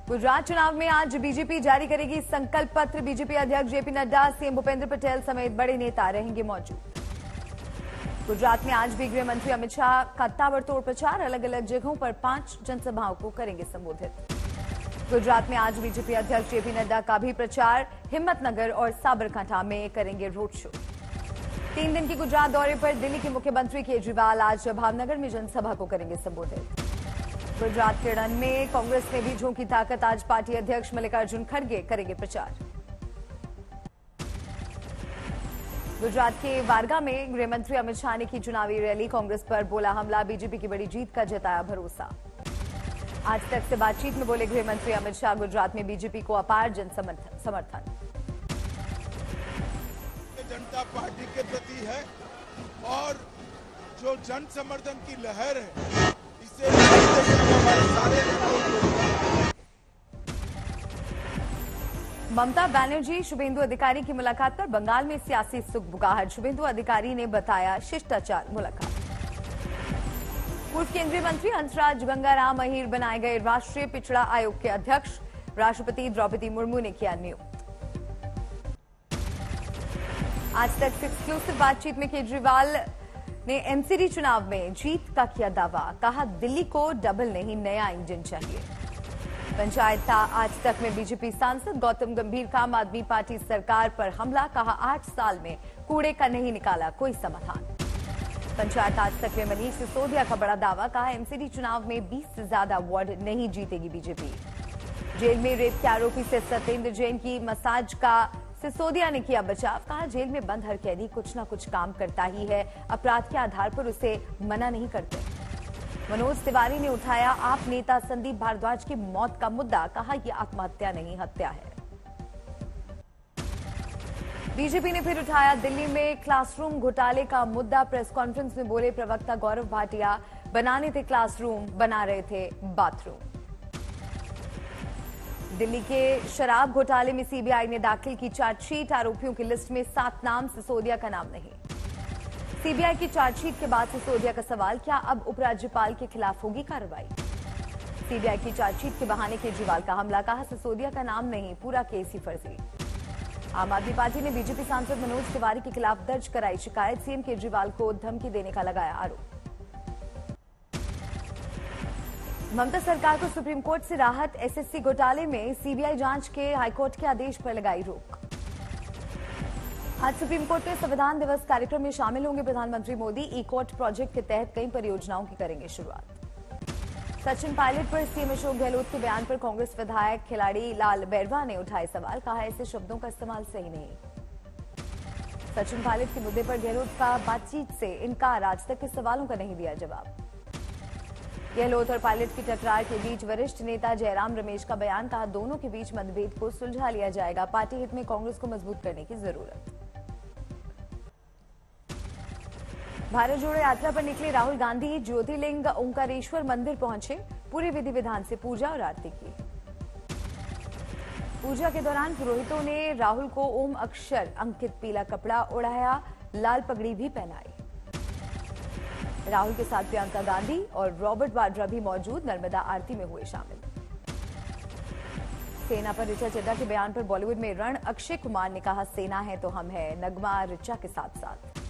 गुजरात चुनाव में आज बीजेपी जारी करेगी संकल्प पत्र। बीजेपी अध्यक्ष जेपी नड्डा, सीएम भूपेंद्र पटेल समेत बड़े नेता रहेंगे मौजूद। गुजरात में आज भी गृह मंत्री अमित शाह का ताबड़तोड़ प्रचार। अलग अलग जगहों पर 5 जनसभाओं को करेंगे संबोधित। गुजरात में आज बीजेपी अध्यक्ष जेपी नड्डा का भी प्रचार। हिम्मतनगर और साबरकांठा में करेंगे रोड शो। 3 दिन की गुजरात दौरे पर दिल्ली के मुख्यमंत्री केजरीवाल आज भावनगर में जनसभा को करेंगे संबोधित। गुजरात के रण में कांग्रेस ने भी झोंकी ताकत। आज पार्टी अध्यक्ष मल्लिकार्जुन खड़गे करेंगे प्रचार। गुजरात के वारगा में गृह मंत्री अमित शाह ने की चुनावी रैली। कांग्रेस पर बोला हमला, बीजेपी की बड़ी जीत का जताया भरोसा। आज तक से बातचीत में बोले गृह मंत्री अमित शाह, गुजरात में बीजेपी को अपार जन समर्थन। जनता पार्टी के प्रति है और जो जन समर्थन की लहर है इससे हमारे सारे ममता बनर्जी शुभेंदु अधिकारी की मुलाकात पर बंगाल में सियासी सुगबुगाहट। शुभेंदु अधिकारी ने बताया शिष्टाचार मुलाकात। पूर्व केंद्रीय मंत्री हंसराज गंगाराम अहीर बनाए गए राष्ट्रीय पिछड़ा आयोग के अध्यक्ष। राष्ट्रपति द्रौपदी मुर्मू ने किया नियुक्त। आज तक से एक्सक्लूसिव बातचीत में केजरीवाल ने एमसीडी चुनाव में जीत का किया दावा। कहा दिल्ली को डबल नहीं नया इंजन चाहिए। पंचायत आज तक में बीजेपी सांसद गौतम गंभीर का आम आदमी पार्टी सरकार पर हमला। कहा 8 साल में कूड़े का नहीं निकाला कोई समाधान। पंचायत आज तक में मनीष सिसोदिया का बड़ा दावा। कहा एमसीडी चुनाव में 20 से ज्यादा वार्ड नहीं जीतेगी बीजेपी। जेल में रेप के आरोपी से सत्येंद्र जैन की मसाज का सिसोदिया ने किया बचाव। कहा जेल में बंद हर कैदी कुछ न कुछ काम करता ही है, अपराध के आधार पर उसे मना नहीं करते। मनोज तिवारी ने उठाया आप नेता संदीप भारद्वाज की मौत का मुद्दा। कहा यह आत्महत्या नहीं हत्या है। बीजेपी ने फिर उठाया दिल्ली में क्लासरूम घोटाले का मुद्दा। प्रेस कॉन्फ्रेंस में बोले प्रवक्ता गौरव भाटिया, बनाने थे क्लासरूम, बना रहे थे बाथरूम। दिल्ली के शराब घोटाले में सीबीआई ने दाखिल की चार्जशीट। आरोपियों की लिस्ट में 7 नाम, सिसोदिया का नाम नहीं। सीबीआई की चार्जशीट के बाद सिसोदिया का सवाल, क्या अब उपराज्यपाल के खिलाफ होगी कार्रवाई? सीबीआई की चार्जशीट के बहाने केजरीवाल का हमला। कहा सिसोदिया का नाम नहीं, पूरा केस ही फर्जी। आम आदमी पार्टी ने बीजेपी सांसद मनोज तिवारी के खिलाफ दर्ज कराई शिकायत। सीएम केजरीवाल को धमकी देने का लगाया आरोप। ममता सरकार को सुप्रीम कोर्ट से राहत। एसएससी घोटाले में सीबीआई जांच के हाईकोर्ट के आदेश पर लगाई रोक। आज सुप्रीम कोर्ट में संविधान दिवस कार्यक्रम में शामिल होंगे प्रधानमंत्री मोदी। ई कोर्ट प्रोजेक्ट के तहत कई परियोजनाओं की करेंगे शुरुआत। सचिन पायलट पर सीएम अशोक गहलोत के बयान पर कांग्रेस विधायक खिलाड़ी लाल बैरवा ने उठाए सवाल। कहा ऐसे शब्दों का इस्तेमाल सही नहीं। सचिन पायलट के मुद्दे पर गहलोत का बातचीत से इनकार। आज तक के सवालों का नहीं दिया जवाब। गहलोत और पायलट की टकरार के बीच वरिष्ठ नेता जयराम रमेश का बयान। कहा दोनों के बीच मतभेद को सुलझा लिया जाएगा। पार्टी हित में कांग्रेस को मजबूत करने की जरूरत। भारत जोड़ो यात्रा पर निकले राहुल गांधी ज्योतिर्लिंग ओंकारेश्वर मंदिर पहुंचे। पूरे विधि विधान से पूजा और आरती की। पूजा के दौरान पुरोहितों ने राहुल को ओम अक्षर अंकित पीला कपड़ा ओढ़ाया, लाल पगड़ी भी पहनाई। राहुल के साथ प्रियंका गांधी और रॉबर्ट वाड्रा भी मौजूद नर्मदा आरती में हुए शामिल। सेना पर ऋचा चड्ढा के बयान पर बॉलीवुड में रण। अक्षय कुमार ने कहा सेना है तो हम है। नगमा ऋचा के साथ साथ।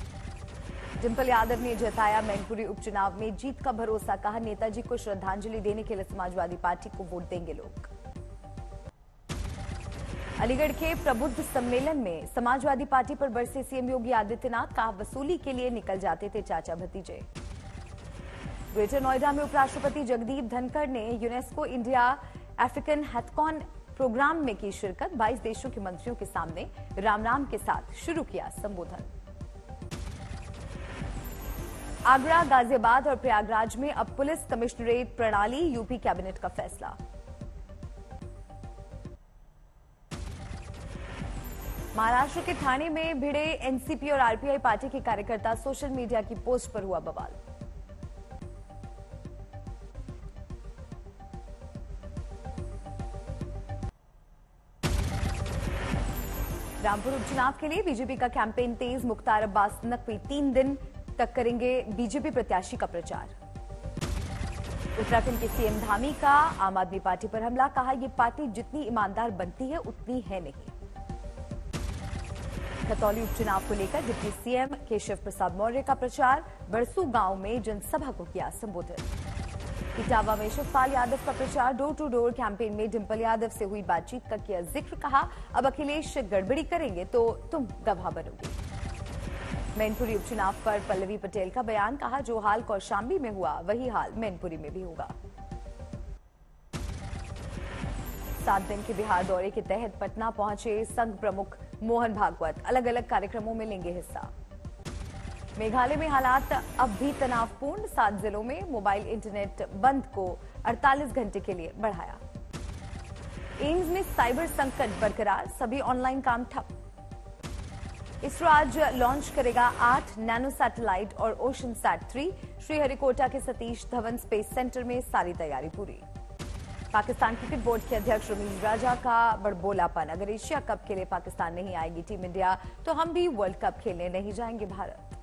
डिंपल यादव ने जताया मैनपुरी उपचुनाव में जीत का भरोसा। कहा नेताजी को श्रद्धांजलि देने के लिए समाजवादी पार्टी को वोट देंगे लोग। अलीगढ़ के प्रबुद्ध सम्मेलन में समाजवादी पार्टी पर बरसे सीएम योगी आदित्यनाथ। कहा वसूली के लिए निकल जाते थे चाचा भतीजे। ग्रेटर नोएडा में उपराष्ट्रपति जगदीप धनखड़ ने यूनेस्को इंडिया अफ्रीकन हैथकॉन प्रोग्राम में की शिरकत। 22 देशों के मंत्रियों के सामने राम राम के साथ शुरू किया संबोधन। आगरा, गाजियाबाद और प्रयागराज में अब पुलिस कमिश्नरेट प्रणाली। यूपी कैबिनेट का फैसला। महाराष्ट्र के ठाणे में भिड़े एनसीपी और आरपीआई पार्टी के कार्यकर्ता। सोशल मीडिया की पोस्ट पर हुआ बवाल। रामपुर उपचुनाव के लिए बीजेपी का कैंपेन तेज। मुख्तार अब्बास नकवी 3 दिन तक करेंगे बीजेपी प्रत्याशी का प्रचार। उत्तराखंड के सीएम धामी का आम आदमी पार्टी पर हमला, कहा यह पार्टी जितनी ईमानदार बनती है उतनी है नहीं। खतौली उपचुनाव को लेकर डिप्टी सीएम केशव प्रसाद मौर्य का प्रचार, बरसू गांव में जनसभा को किया संबोधित। इटावा में शिवपाल यादव का प्रचार, डोर टू डोर कैंपेन में डिंपल यादव से हुई बातचीत का किया जिक्र, कहा अब अखिलेश गड़बड़ी करेंगे तो तुम गवाह बनोगे। मैनपुरी उपचुनाव पर पल्लवी पटेल का बयान, कहा जो हाल कौशाम्बी में हुआ वही हाल मैनपुरी में भी होगा। 7 दिन के बिहार दौरे के तहत पटना पहुंचे संघ प्रमुख मोहन भागवत, अलग अलग कार्यक्रमों में लेंगे हिस्सा। मेघालय में हालात अब भी तनावपूर्ण, 7 जिलों में मोबाइल इंटरनेट बंद को 48 घंटे के लिए बढ़ाया। एम्स में साइबर संकट बरकरार, सभी ऑनलाइन काम ठप। इसरो आज लॉन्च करेगा 8 नैनो सैटेलाइट और ओशन सैट 3, श्रीहरिकोटा के सतीश धवन स्पेस सेंटर में सारी तैयारी पूरी। पाकिस्तान क्रिकेट बोर्ड के अध्यक्ष रमीज राजा का बड़बोलापन, अगर एशिया कप के लिए पाकिस्तान नहीं आएगी टीम इंडिया तो हम भी वर्ल्ड कप खेलने नहीं जाएंगे भारत।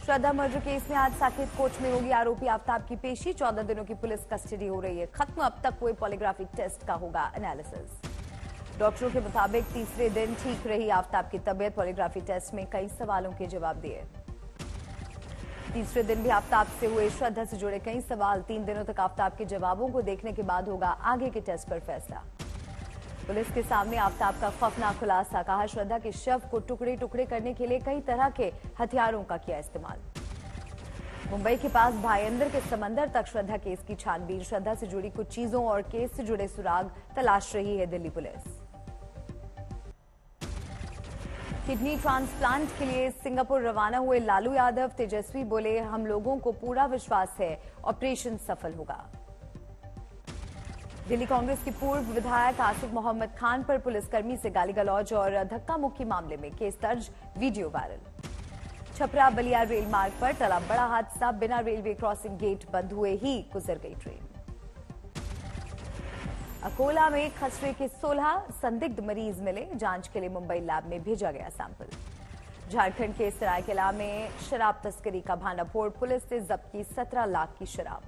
श्रद्धा मर्डर केस में आज साकेत कोर्ट में होगी आरोपी आफ्ताब की पेशी, 14 दिनों की पुलिस कस्टडी हो रही है खत्म, अब तक हुए पॉलीग्राफिक टेस्ट का होगा एनालिसिस। डॉक्टरों के मुताबिक तीसरे दिन ठीक रही आफ्ताब की तबीयत, पॉलीग्राफी टेस्ट में कई सवालों के जवाब दिए। तीसरे दिन भी आफ्ताब से हुए श्रद्धा से जुड़े कई सवाल, 3 दिनों तक आफ्ताब के जवाबों को देखने के बाद होगा आगे के टेस्ट पर फैसला। पुलिस के सामने आफ्ताब का खौफनाक खुलासा, कहा श्रद्धा के शव को टुकड़े टुकड़े करने के लिए कई तरह के हथियारों का किया इस्तेमाल। मुंबई के पास भाईंदर के समंदर तक श्रद्धा केस की छानबीन, श्रद्धा से जुड़ी कुछ चीजों और केस से जुड़े सुराग तलाश रही है दिल्ली पुलिस। किडनी ट्रांसप्लांट के लिए सिंगापुर रवाना हुए लालू यादव, तेजस्वी बोले हम लोगों को पूरा विश्वास है ऑपरेशन सफल होगा। दिल्ली कांग्रेस के पूर्व विधायक आसिफ मोहम्मद खान पर पुलिसकर्मी से गाली गलौज और धक्का मुक्की मामले में केस दर्ज, video viral. Chhapra Ballia rail मार्ग पर टला बड़ा हादसा, बिना रेलवे क्रॉसिंग गेट बंद हुए ही गुजर गई ट्रेन। अकोला में खसरे के 16 संदिग्ध मरीज मिले, जांच के लिए मुंबई लैब में भेजा गया सैंपल। झारखंड के सरायकेला में शराब तस्करी का भांडाफोड़, पुलिस ने जब्त की 17 लाख की शराब।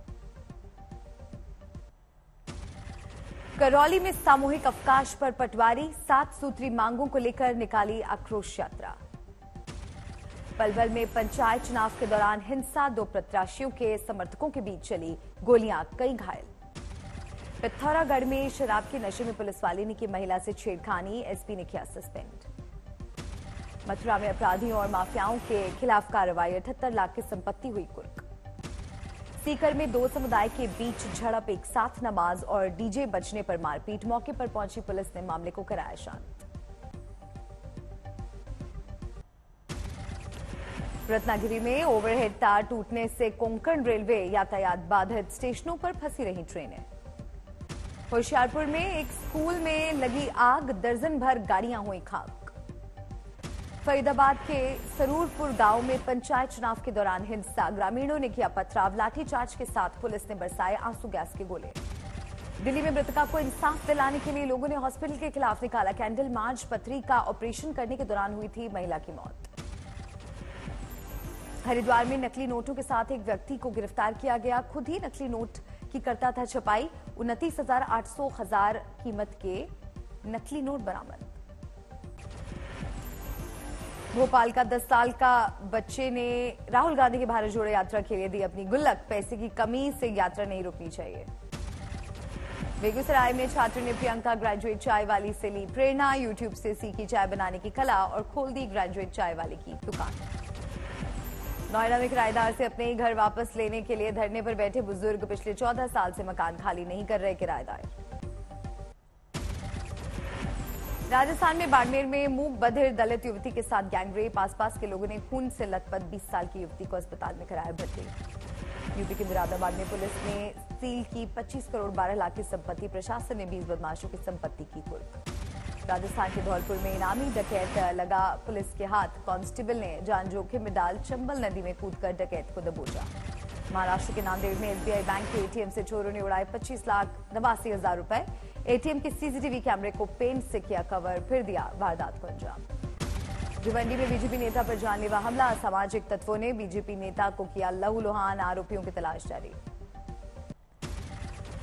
करौली में सामूहिक अवकाश पर पटवारी, 7 सूत्री मांगों को लेकर निकाली आक्रोश यात्रा। पलवल में पंचायत चुनाव के दौरान हिंसा, 2 प्रत्याशियों के समर्थकों के बीच चली गोलियां, कई घायल। पिथौरागढ़ में शराब के नशे में पुलिस वाले ने की महिला से छेड़खानी, एसपी ने किया सस्पेंड। मथुरा में अपराधियों और माफियाओं के खिलाफ कार्रवाई, 78 लाख की संपत्ति हुई कुर्क। सीकर में 2 समुदाय के बीच झड़प, एक साथ नमाज और डीजे बजने पर मारपीट, मौके पर पहुंची पुलिस ने मामले को कराया शांत। रत्नागिरी में ओवरहेड तार टूटने से कोंकण रेलवे यातायात बाधित, स्टेशनों पर फंसी रही ट्रेनें। होशियारपुर में एक स्कूल में लगी आग, दर्जन भर गाड़ियां हुई खाक। फरीदाबाद के सरूरपुर गांव में पंचायत चुनाव के दौरान हिंसा, ग्रामीणों ने किया पथराव, लाठीचार्ज के साथ पुलिस ने बरसाए आंसू गैस के गोले। दिल्ली में मृतका को इंसाफ दिलाने के लिए लोगों ने हॉस्पिटल के खिलाफ निकाला कैंडल मार्च, पथरी का ऑपरेशन करने के दौरान हुई थी महिला की मौत। हरिद्वार में नकली नोटों के साथ एक व्यक्ति को गिरफ्तार किया गया, खुद ही नकली नोट की करता था छपाई, 29,800 कीमत के नकली नोट बरामद। भोपाल का 10 साल का बच्चे ने राहुल गांधी की भारत जोड़ो यात्रा के लिए दी अपनी गुल्लक, पैसे की कमी से यात्रा नहीं रुकनी चाहिए। बेगूसराय में छात्र ने प्रियंका ग्रेजुएट चाय वाली से ली प्रेरणा, यूट्यूब से सीखी चाय बनाने की कला और खोल दी ग्रेजुएट चाय वाली की दुकान। नोएडा में किराएदार से अपने ही घर वापस लेने के लिए धरने पर बैठे बुजुर्ग, पिछले 14 साल से मकान खाली नहीं कर रहे किराएदार। राजस्थान में बाड़मेर में मूक बधिर दलित युवती के साथ गैंगरेप, आसपास के लोगों ने खून से लथपथ 20 साल की युवती को अस्पताल में कराया भर्ती। यूपी के मुरादाबाद में पुलिस ने सील की 25 करोड़ 12 लाख की संपत्ति, प्रशासन ने 20 बदमाशों की संपत्ति की कुर्क। राजस्थान के धौलपुर में इनामी डकैत लगा पुलिस के हाथ, कांस्टेबल ने जान जोखिम में डाल चंबल नदी में कूदकर डकैत को दबोचा। महाराष्ट्र के नांदेड़ में एसबीआई बैंक के एटीएम से चोरों ने उड़ाए 25,82,000 रुपए, एटीएम के सीसीटीवी कैमरे को पेंट से किया कवर, फिर दिया वारदात को अंजाम। भिवंडी में बीजेपी नेता पर जानलेवा हमला, असामाजिक तत्वों ने बीजेपी नेता को किया लहूलुहान, आरोपियों की तलाश जारी।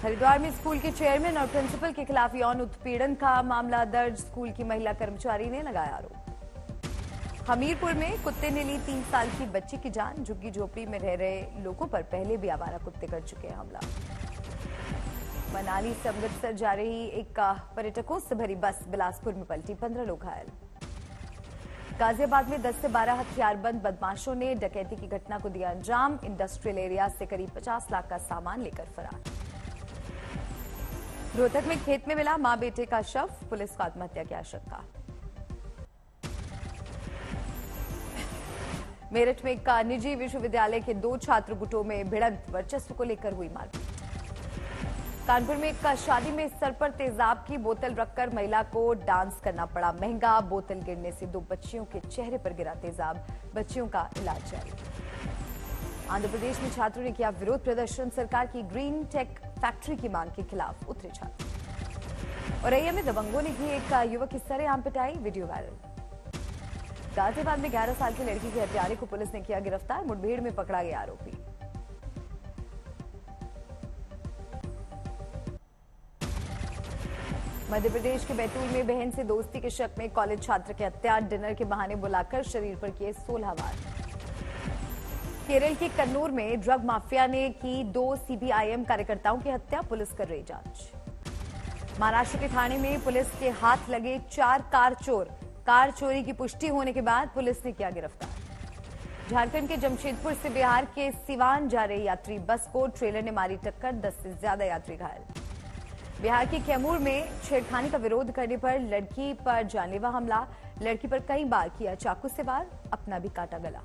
हरिद्वार में स्कूल के चेयरमैन और प्रिंसिपल के खिलाफ यौन उत्पीड़न का मामला दर्ज, स्कूल की महिला कर्मचारी ने लगाया आरोप। हमीरपुर में कुत्ते ने ली 3 साल की बच्ची की जान, झुग्गी झोपड़ी में रह रहे लोगों पर पहले भी आवारा कुत्ते कर चुके हैं हमला। मनाली से अमृतसर जा रही एक पर्यटकों से भरी बस बिलासपुर में पलटी, 15 लोग घायल। गाजियाबाद में 10 से 12 हथियारबंद बदमाशों ने डकैती की घटना को दिया अंजाम, इंडस्ट्रियल एरिया से करीब 50 लाख का सामान लेकर फरार। रोहतक में खेत में मिला मां बेटे का शव, पुलिस को आत्महत्या की आशंका। मेरठ में एक निजी विश्वविद्यालय के 2 छात्र गुटों में भिड़ंत, वर्चस्व को लेकर हुई मारपीट। कानपुर में एक शादी में सर पर तेजाब की बोतल रखकर महिला को डांस करना पड़ा महंगा, बोतल गिरने से 2 बच्चियों के चेहरे पर गिरा तेजाब, बच्चियों का इलाज जारी। आंध्र प्रदेश में छात्रों ने किया विरोध प्रदर्शन, सरकार की ग्रीन टेक फैक्ट्री की मांग के खिलाफ उतरे छात्र। औरैया में दबंगों ने की एक युवक की सरेआम पिटाई, वीडियो वायरल। गाजियाबाद में 11 साल की लड़की के हत्यारे को पुलिस ने किया गिरफ्तार, मुठभेड़ में पकड़ा गया आरोपी। मध्य प्रदेश के बैतूल में बहन से दोस्ती के शक में कॉलेज छात्र की हत्या, डिनर के बहाने बुलाकर शरीर पर किए 16 वार। केरल के कन्नूर में ड्रग माफिया ने की 2 सीपीआईएम कार्यकर्ताओं की हत्या, पुलिस कर रही जांच। महाराष्ट्र के ठाणे में पुलिस के हाथ लगे 4 कार चोर, कार चोरी की पुष्टि होने के बाद पुलिस ने किया गिरफ्तार। झारखंड के जमशेदपुर से बिहार के सिवान जा रही यात्री बस को ट्रेलर ने मारी टक्कर, 10 से ज्यादा यात्री घायल। बिहार के कैमूर में छेड़खानी का विरोध करने पर लड़की पर जानलेवा हमला, लड़की पर कई बार किया चाकू से वार, अपना भी काटा गला।